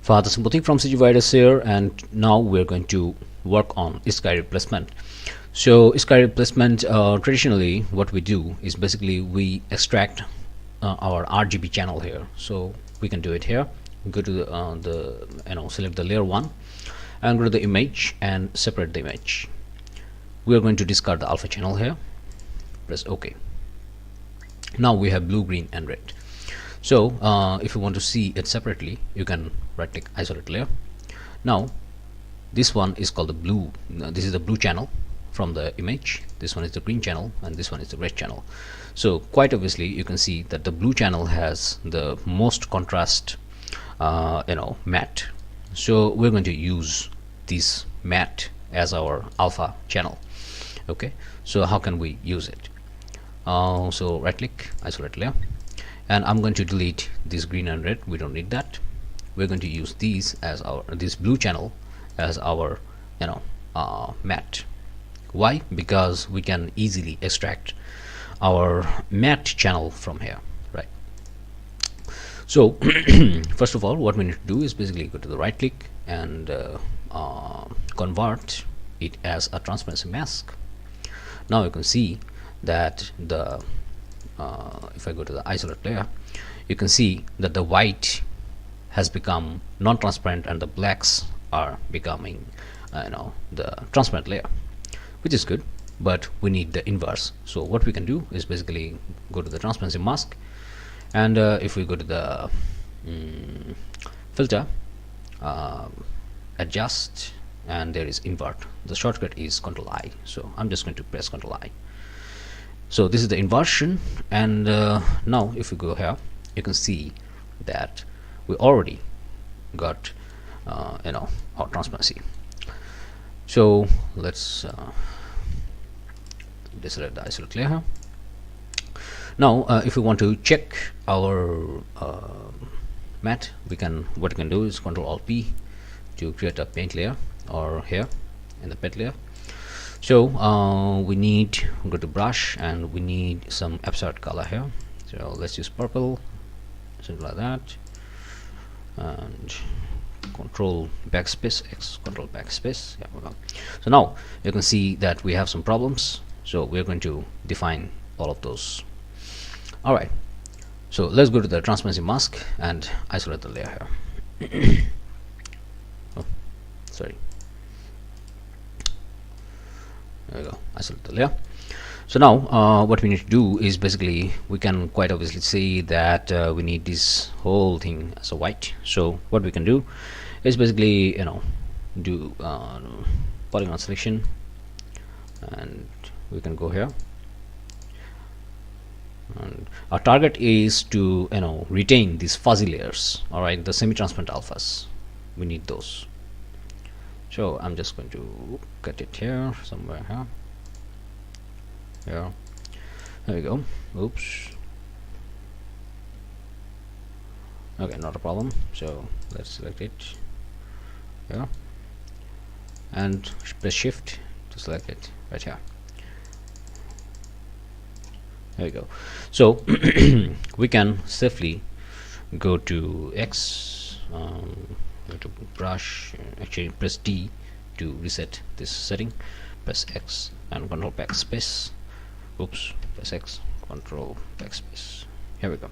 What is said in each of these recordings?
Father Simple from CGVirus here, and now we're going to work on sky replacement. So sky replacement, traditionally what we do is basically we extract our RGB channel here. So we can do it here. Go to select the layer 1 and go to the image and separate the image. We are going to discard the alpha channel here. Press OK. Now we have blue, green and red. So if you want to see it separately, you can right click isolate layer. Now this one is called the blue. This is the blue channel from the image. This one is the green channel and this one is the red channel. So quite obviously you can see that the blue channel has the most contrast matte. So we're going to use this matte as our alpha channel. Okay, so how can we use it? So right click isolate layer, and I'm going to delete this green and red. We don't need that. We're going to use these as this blue channel as our matte. Why? Because we can easily extract our matte channel from here, right? So first of all, what we need to do is basically go to the right click and convert it as a transparency mask. Now you can see that the if I go to the isolate layer, you can see that the white has become non-transparent and the blacks are becoming the transparent layer, which is good, but we need the inverse. So what we can do is basically go to the transparency mask, and if we go to the filter, adjust, and there is invert. The shortcut is Ctrl I, so I'm just going to press Ctrl I. So this is the inversion, and now if we go here, you can see that we already got our transparency. So let's deselect the isolate layer. Now if we want to check our matte, what we can do is Ctrl Alt P to create a paint layer, or here in the paint layer. So we go to brush and we need some abstract color here. So let's use purple, something like that, and Control backspace X, Control backspace. Yeah, we go. So now you can see that we have some problems. So we're going to define all of those. All right. So let's go to the transparency mask and isolate the layer here. Oh, sorry. There we go. Isolate the layer. So now what we need to do is basically we can quite obviously see that we need this whole thing as a white. So what we can do is basically do polygon selection, and we can go here, and our target is to retain these fuzzy layers. All right, the semi-transparent alphas, we need those. So I'm just going to cut it here, somewhere here. There we go. Oops. Okay, not a problem. So let's select it here and press shift to select it right here. There we go. So we can safely go to X, go to brush, actually press D to reset this setting, press X and Control backspace. Oops, press X, Control backspace. Here we go.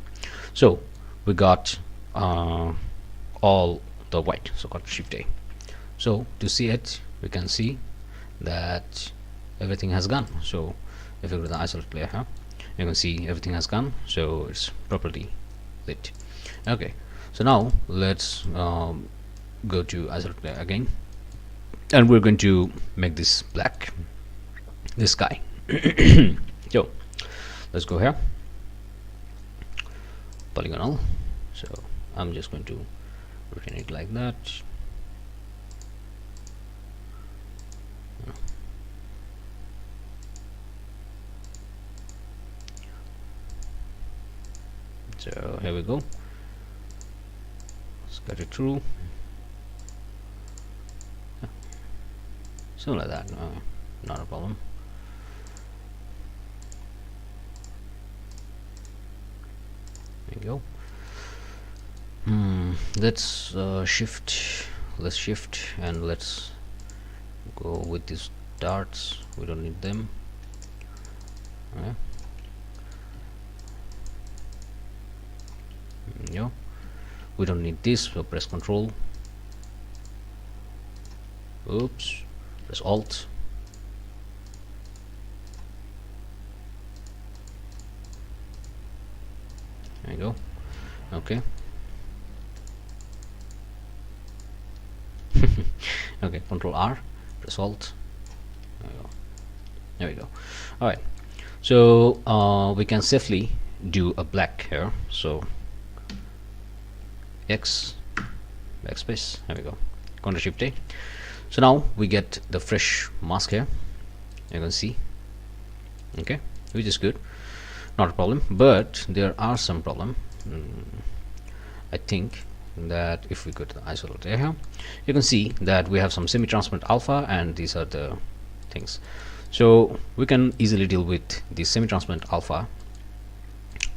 So we got all the white, so called Shift A. So to see it, we can see that everything has gone. So if you go to the isolate layer here, you can see everything has gone, so it's properly lit. Okay, so now let's go to isolate layer again, and we're going to make this black, this sky. So let's go here, polygonal. So I'm just going to rotate it like that. So here we go. Let's cut it through. Something like that. Not a problem. There you go. Let's shift. Let's shift and let's go with these darts. We don't need them. Yeah. No, we don't need this. So press Control. Oops. Press Alt. There you go. Okay. Okay, Control R, press Alt. There we go. There we go. All right. So we can safely do a black here. So X, backspace. There we go. Ctrl Shift A. So now we get the fresh mask here. You can see. Okay, which is good. Not a problem, but there are some problem. I think that if we go to the isolate here, you can see that we have some semi-transparent alpha, and these are the things. So we can easily deal with the semi-transparent alpha.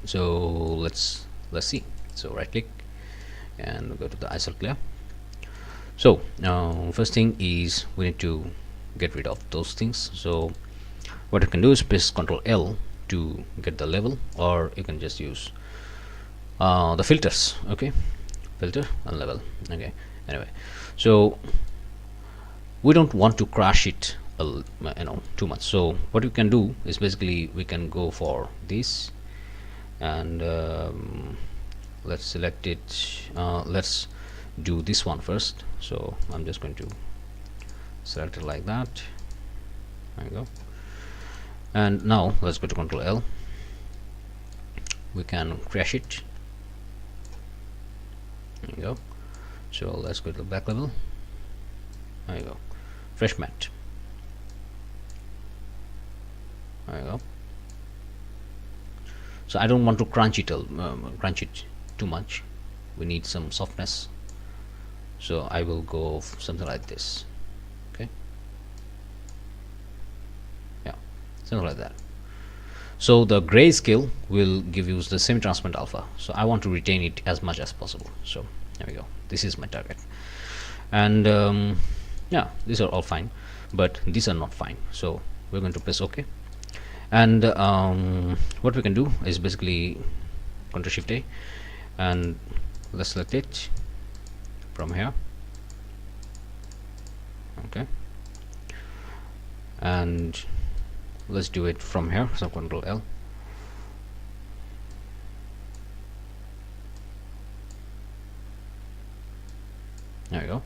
So let's see. So right click and go to the isolate layer. So first thing is we need to get rid of those things. So what you can do is press Ctrl L to get the level, or you can just use the filters. Okay, filter and level. Okay, anyway, so we don't want to crash it too much. So what you can do is basically we can go for this, and let's select it. Let's do this one first. So I'm just going to select it like that. There you go. And now let's go to Ctrl L. We can crash it. There you go. So let's go to the back level. There you go. Fresh matte. There you go. So I don't want to crunch it too much. We need some softness. So I will go something like this. Okay. Yeah, something like that. So the grayscale will give you the semi-transparent alpha. So I want to retain it as much as possible. So there we go. This is my target. And yeah, these are all fine, but these are not fine. So we're going to press OK. And what we can do is basically Ctrl Shift A, and let's select it from here. Okay, and let's do it from here. So Ctrl L. There we go.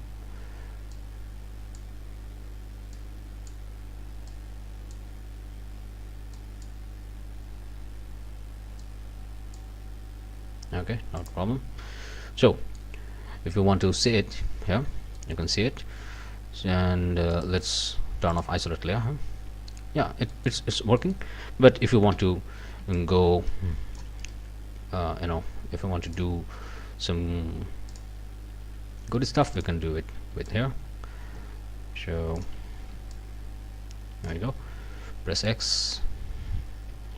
Okay, not a problem. So if you want to see it here, you can see it. And let's turn off isolate layer. Yeah, it's working. But if you want to go if you want to do some good stuff, we can do it with here. So there you go. Press X.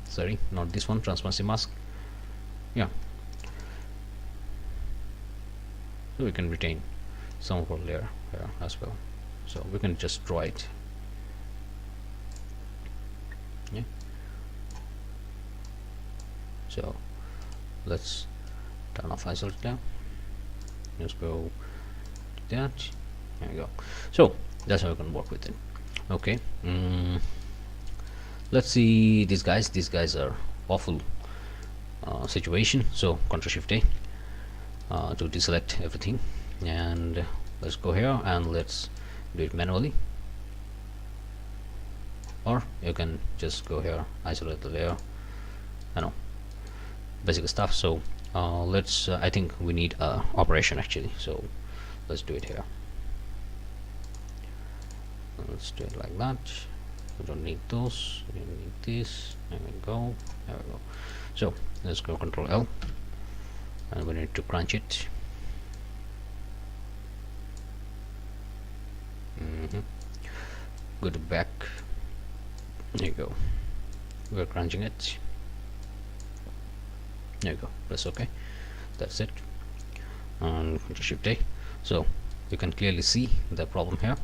Sorry, not this one. Transparency mask. Yeah. So we can retain some of our layer here as well. So we can just draw it. Yeah. So let's turn off isolate layer. Just go to that. There you go. So that's how we can work with it. Okay. Let's see these guys. These guys are awful situation. So Ctrl Shift A to deselect everything, and let's go here and let's do it manually, or you can just go here, isolate the layer, basic stuff. So let's I think we need a operation actually, so let's do it here. Let's do it like that. We don't need those, we don't need this. There we go. There we go. So let's go Control L, and we need to crunch it. Go to back. There you go. We're crunching it. There you go. Press OK. That's it. and Shift A. So you can clearly see the problem here.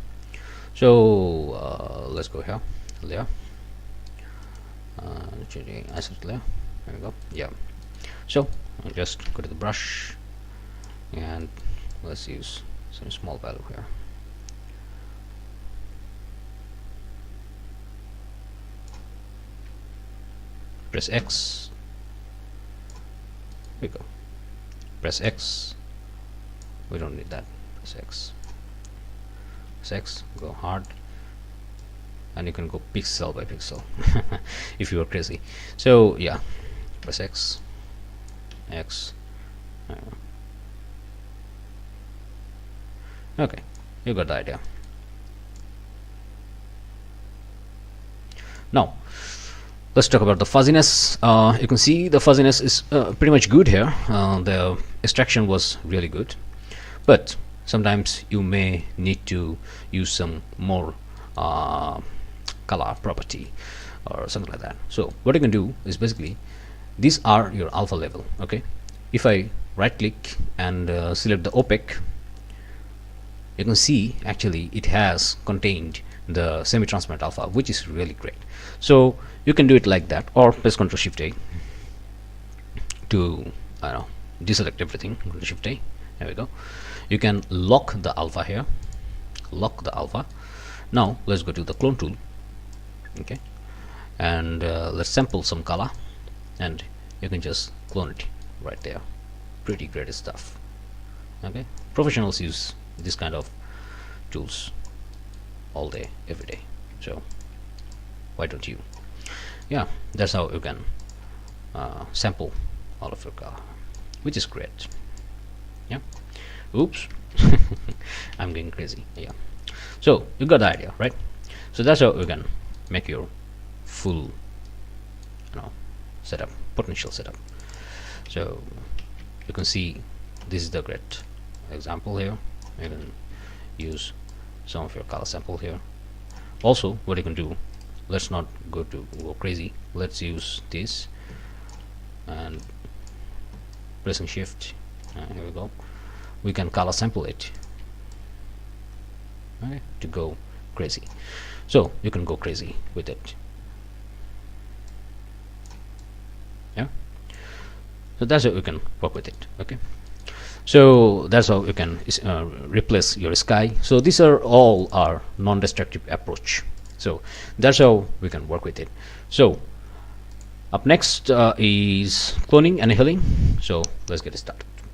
So let's go here, layer, changing asset layer. There we go. Yeah. So I'll just go to the brush and let's use some small value here. Press X. Here we go. Press X. We don't need that. Press X. Press X. Go hard. And you can go pixel by pixel if you are crazy. So yeah, press X. X. Okay, you got the idea. Now let's talk about the fuzziness. You can see the fuzziness is pretty much good here. The extraction was really good, but sometimes you may need to use some more color property or something like that. So what you can do is basically, these are your alpha level. Okay, if I right click and select the opaque, you can see actually it has contained the semi-transparent alpha, which is really great. So you can do it like that, or press Ctrl Shift A to deselect everything. Ctrl Shift A. There we go. You can lock the alpha here. Lock the alpha. Now let's go to the clone tool. Okay, and let's sample some color, and you can just clone it right there. Pretty great stuff. Okay, professionals use this kind of tools all day, every day. So why don't you? Yeah, that's how you can sample all of your color, which is great. Yeah. Oops. I'm getting crazy. Yeah. So you got the idea, right? So that's how you can make your full setup, potential setup. So you can see this is the great example here. You can use some of your color sample here. Also, what you can do, let's not go crazy. Let's use this and pressing Shift. Here we go. We can color sample it, okay, to go crazy. So you can go crazy with it. Yeah. So that's how you can work with it. Okay. So that's how you can replace your sky. So these are all our non-destructive approach. So that's how we can work with it. So up next is cloning and healing. So let's get started.